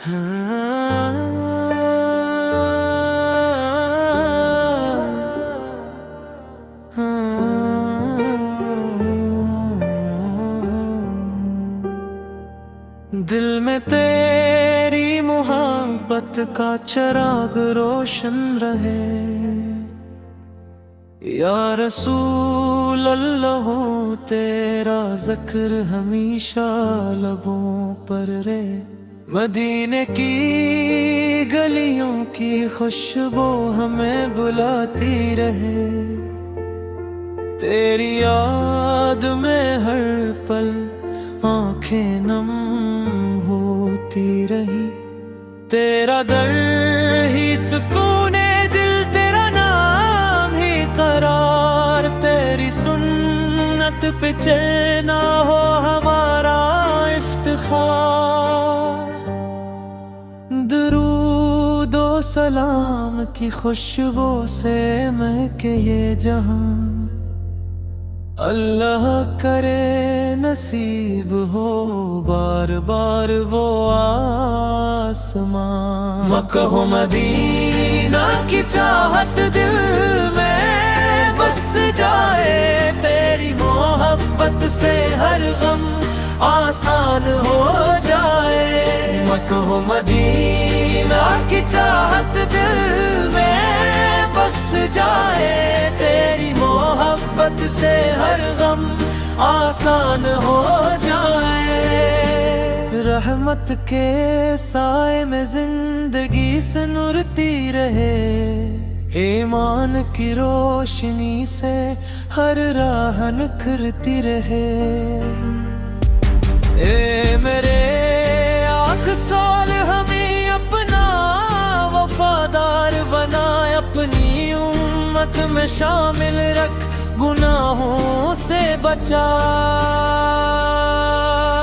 دل میں تیری محبت کا چراغ روشن رہے، یا رسول اللہ ہو تیرا ذکر ہمیشہ لبوں پر رہے، مدینے کی گلیوں کی خوشبو ہمیں بلاتی رہے، تیری یاد میں ہر پل آنکھیں نم ہوتی رہی، تیرا در ہی سکون دل، تیرا نام ہی قرار، تیری سنت پہ چلنا ہو ہمارا افتخار، درود و سلام کی خوشبو سے مہکے یہ جہاں، اللہ کرے نصیب ہو بار بار وہ آسمان، مکہ و مدینہ کی چاہت دل میں بس جائے، تیری محبت سے ہر غم آسان ہو جائے، مکہ و مدینہ کی چاہت دل میں بس جائے، تیری محبت سے ہر غم آسان ہو جائے، رحمت کے سائے میں زندگی سے نورتی رہے، ایمان کی روشنی سے ہر راہ نکھرتی رہے، اے میرے آنکھ سال ہمیں اپنا وفادار بنا، اپنی امت میں شامل رکھ، گناہوں سے بچا،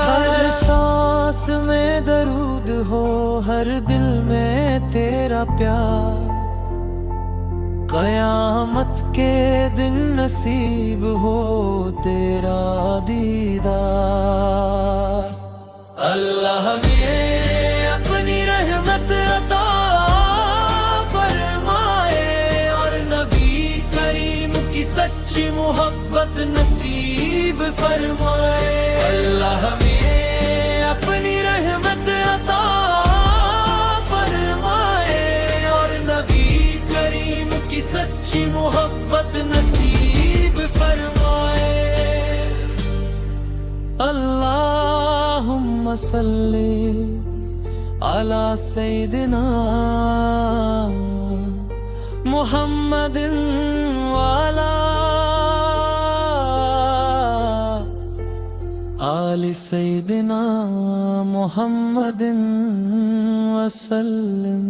ہر سانس میں درود ہو، ہر دل میں تیرا پیار، قیامت کے دن نصیب ہو تیرا دیدار، اللہ ہمیں اپنی رحمت عطا فرمائے، اور نبی کریم کی سچی محبت نصیب فرمائے، اللہ ہمیں اپنی رحمت عطا فرمائے، اور نبی کریم کی سچی محبت نصیب فرمائے، اللہم صلی علی سیدنا محمد وعلی آل سیدنا محمد وسلم۔